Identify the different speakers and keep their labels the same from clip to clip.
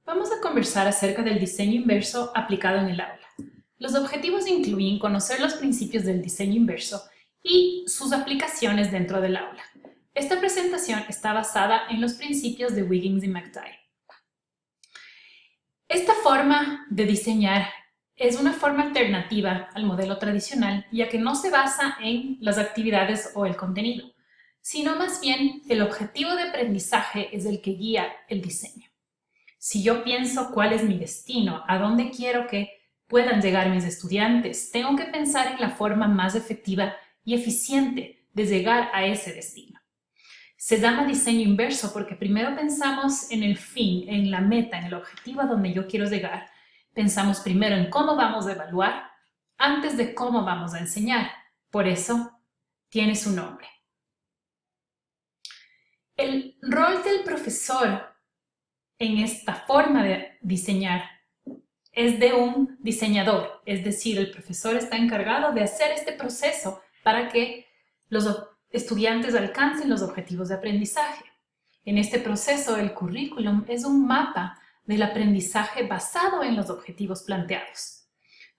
Speaker 1: Vamos a conversar acerca del diseño inverso aplicado en el aula. Los objetivos incluyen conocer los principios del diseño inverso y sus aplicaciones dentro del aula. Esta presentación está basada en los principios de Wiggins y McTighe. Esta forma de diseñar es una forma alternativa al modelo tradicional, ya que no se basa en las actividades o el contenido, sino más bien el objetivo de aprendizaje es el que guía el diseño. Si yo pienso cuál es mi destino, a dónde quiero que puedan llegar mis estudiantes, tengo que pensar en la forma más efectiva y eficiente de llegar a ese destino. Se llama diseño inverso porque primero pensamos en el fin, en la meta, en el objetivo a donde yo quiero llegar. Pensamos primero en cómo vamos a evaluar antes de cómo vamos a enseñar. Por eso tiene su nombre. El rol del profesor en esta forma de diseñar es de un diseñador, es decir, el profesor está encargado de hacer este proceso para que los estudiantes alcancen los objetivos de aprendizaje. En este proceso, el currículum es un mapa del aprendizaje basado en los objetivos planteados.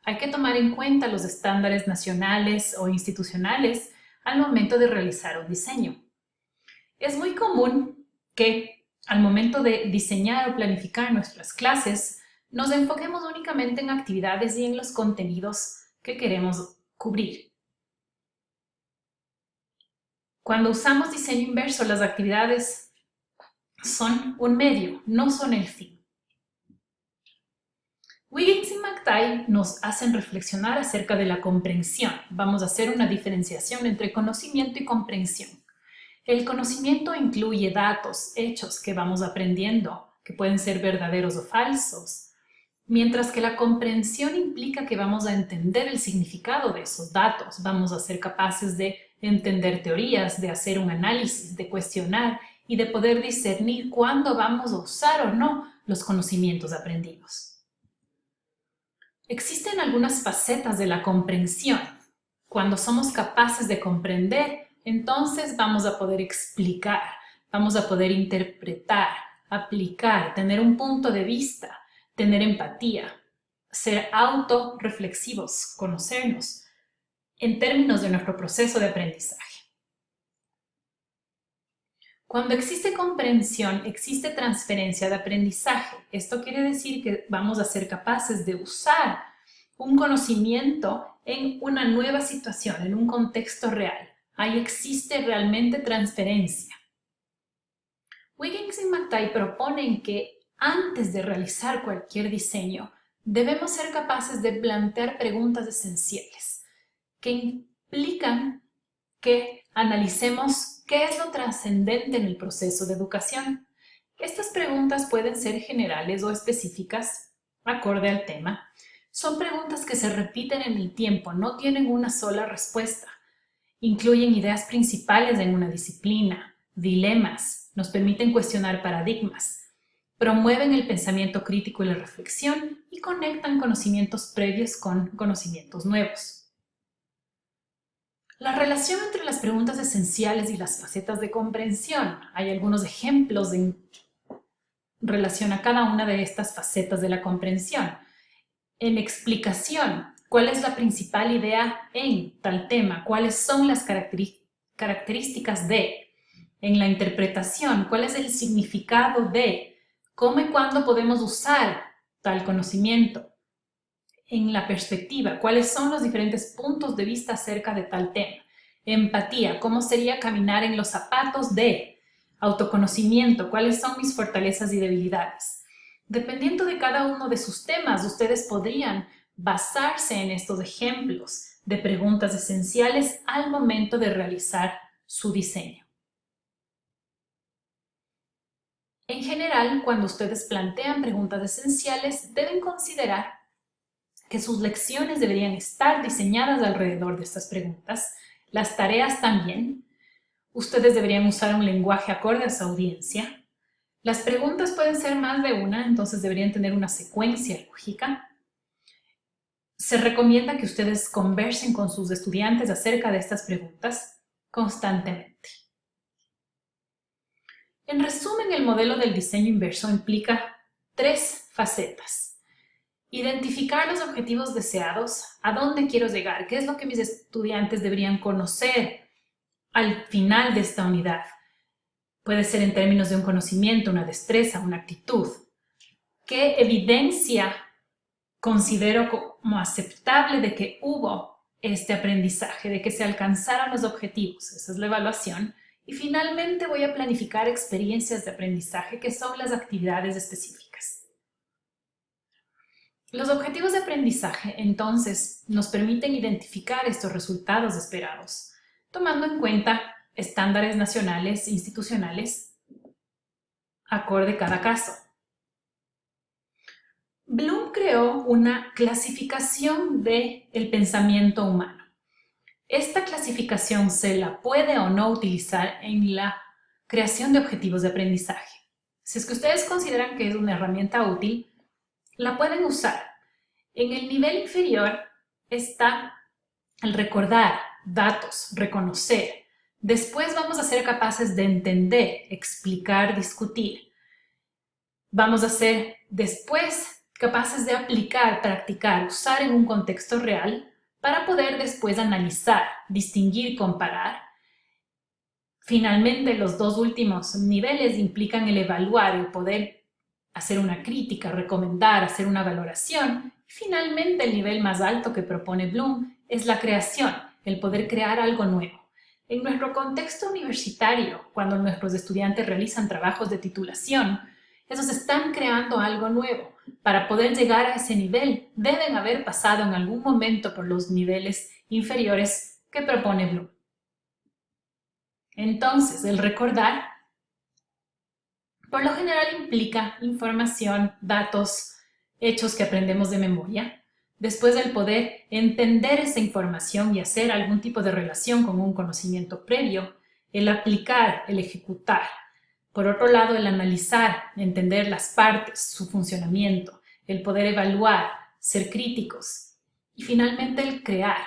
Speaker 1: Hay que tomar en cuenta los estándares nacionales o institucionales al momento de realizar un diseño. Es muy común que al momento de diseñar o planificar nuestras clases, nos enfoquemos únicamente en actividades y en los contenidos que queremos cubrir. Cuando usamos diseño inverso, las actividades son un medio, no son el fin. Wiggins y McTighe nos hacen reflexionar acerca de la comprensión. Vamos a hacer una diferenciación entre conocimiento y comprensión. El conocimiento incluye datos, hechos que vamos aprendiendo, que pueden ser verdaderos o falsos, mientras que la comprensión implica que vamos a entender el significado de esos datos, vamos a ser capaces de entender teorías, de hacer un análisis, de cuestionar y de poder discernir cuándo vamos a usar o no los conocimientos aprendidos. Existen algunas facetas de la comprensión. Cuando somos capaces de comprender, entonces vamos a poder explicar, vamos a poder interpretar, aplicar, tener un punto de vista, tener empatía, ser autorreflexivos, conocernos en términos de nuestro proceso de aprendizaje. Cuando existe comprensión, existe transferencia de aprendizaje. Esto quiere decir que vamos a ser capaces de usar un conocimiento en una nueva situación, en un contexto real. Ahí existe realmente transferencia. Wiggins y McTighe proponen que antes de realizar cualquier diseño, debemos ser capaces de plantear preguntas esenciales que implican que analicemos qué es lo trascendente en el proceso de educación. Estas preguntas pueden ser generales o específicas, acorde al tema. Son preguntas que se repiten en el tiempo, no tienen una sola respuesta. Incluyen ideas principales en una disciplina, dilemas, nos permiten cuestionar paradigmas, promueven el pensamiento crítico y la reflexión y conectan conocimientos previos con conocimientos nuevos. La relación entre las preguntas esenciales y las facetas de comprensión. Hay algunos ejemplos en relación a cada una de estas facetas de la comprensión. En explicación, ¿cuál es la principal idea en tal tema? ¿Cuáles son las características de? En la interpretación, ¿cuál es el significado de? ¿Cómo y cuándo podemos usar tal conocimiento? En la perspectiva, ¿cuáles son los diferentes puntos de vista acerca de tal tema? Empatía, ¿cómo sería caminar en los zapatos de? Autoconocimiento, ¿cuáles son mis fortalezas y debilidades? Dependiendo de cada uno de sus temas, ustedes podrían basarse en estos ejemplos de preguntas esenciales al momento de realizar su diseño. En general, cuando ustedes plantean preguntas esenciales, deben considerar que sus lecciones deberían estar diseñadas alrededor de estas preguntas, las tareas también. Ustedes deberían usar un lenguaje acorde a su audiencia. Las preguntas pueden ser más de una, entonces deberían tener una secuencia lógica. Se recomienda que ustedes conversen con sus estudiantes acerca de estas preguntas constantemente. En resumen, el modelo del diseño inverso implica 3 facetas. Identificar los objetivos deseados, a dónde quiero llegar, qué es lo que mis estudiantes deberían conocer al final de esta unidad. Puede ser en términos de un conocimiento, una destreza, una actitud. ¿Qué evidencia considero como aceptable de que hubo este aprendizaje, de que se alcanzaron los objetivos? Esa es la evaluación. Y finalmente voy a planificar experiencias de aprendizaje, que son las actividades específicas. Los objetivos de aprendizaje, entonces, nos permiten identificar estos resultados esperados, tomando en cuenta estándares nacionales e institucionales acorde a cada caso. Bloom creó una clasificación del pensamiento humano. Esta clasificación se la puede o no utilizar en la creación de objetivos de aprendizaje. Si es que ustedes consideran que es una herramienta útil, la pueden usar. En el nivel inferior está el recordar datos, reconocer. Después vamos a ser capaces de entender, explicar, discutir. Vamos a ser después capaces de aplicar, practicar, usar en un contexto real para poder después analizar, distinguir, comparar. Finalmente, los dos últimos niveles implican el evaluar, el poder hacer una crítica, recomendar, hacer una valoración. Finalmente, el nivel más alto que propone Bloom es la creación, el poder crear algo nuevo. En nuestro contexto universitario, cuando nuestros estudiantes realizan trabajos de titulación, ellos están creando algo nuevo. Para poder llegar a ese nivel, deben haber pasado en algún momento por los niveles inferiores que propone Bloom. Entonces, el recordar, por lo general, implica información, datos, hechos que aprendemos de memoria. Después del poder entender esa información y hacer algún tipo de relación con un conocimiento previo, el aplicar, el ejecutar. Por otro lado, el analizar, entender las partes, su funcionamiento, el poder evaluar, ser críticos. Y finalmente el crear,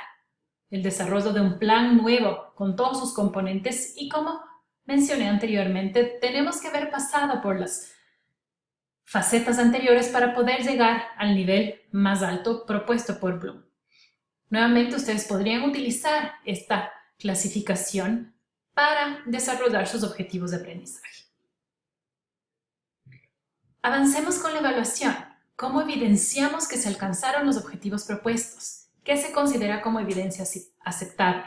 Speaker 1: el desarrollo de un plan nuevo con todos sus componentes y, como mencioné anteriormente, tenemos que haber pasado por las facetas anteriores para poder llegar al nivel más alto propuesto por Bloom. Nuevamente, ustedes podrían utilizar esta clasificación para desarrollar sus objetivos de aprendizaje. Avancemos con la evaluación. ¿Cómo evidenciamos que se alcanzaron los objetivos propuestos? ¿Qué se considera como evidencia aceptable?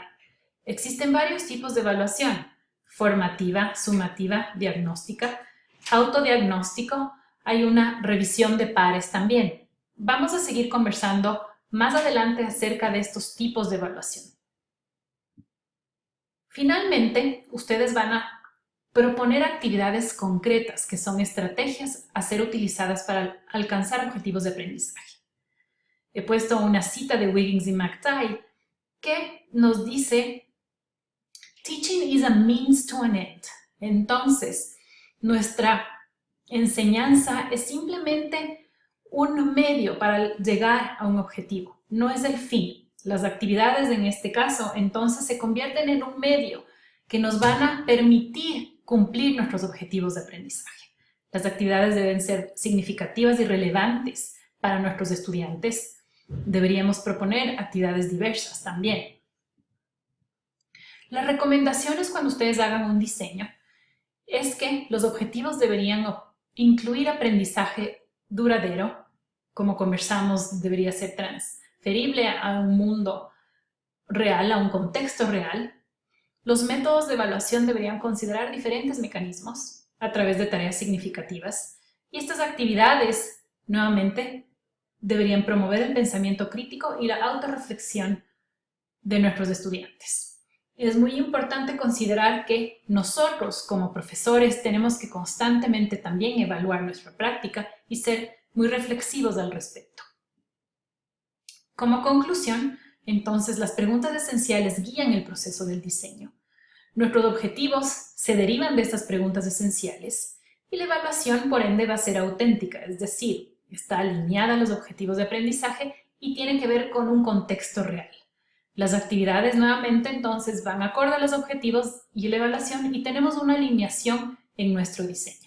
Speaker 1: Existen varios tipos de evaluación: formativa, sumativa, diagnóstica, autodiagnóstico. Hay una revisión de pares también. Vamos a seguir conversando más adelante acerca de estos tipos de evaluación. Finalmente, ustedes van a proponer actividades concretas que son estrategias a ser utilizadas para alcanzar objetivos de aprendizaje. He puesto una cita de Wiggins y McTighe que nos dice: "Teaching is a means to an end". Entonces, nuestra enseñanza es simplemente un medio para llegar a un objetivo, no es el fin. Las actividades en este caso, entonces, se convierten en un medio que nos van a permitir cumplir nuestros objetivos de aprendizaje. Las actividades deben ser significativas y relevantes para nuestros estudiantes. Deberíamos proponer actividades diversas también. Las recomendaciones cuando ustedes hagan un diseño es que los objetivos deberían incluir aprendizaje duradero. Como conversamos, debería ser transferible a un mundo real, a un contexto real. Los métodos de evaluación deberían considerar diferentes mecanismos a través de tareas significativas, y estas actividades, nuevamente, deberían promover el pensamiento crítico y la autorreflexión de nuestros estudiantes. Es muy importante considerar que nosotros, como profesores, tenemos que constantemente también evaluar nuestra práctica y ser muy reflexivos al respecto. Como conclusión, entonces, las preguntas esenciales guían el proceso del diseño. Nuestros objetivos se derivan de estas preguntas esenciales y la evaluación, por ende, va a ser auténtica, es decir, está alineada a los objetivos de aprendizaje y tiene que ver con un contexto real. Las actividades, nuevamente, entonces, van acorde a los objetivos y la evaluación, y tenemos una alineación en nuestro diseño.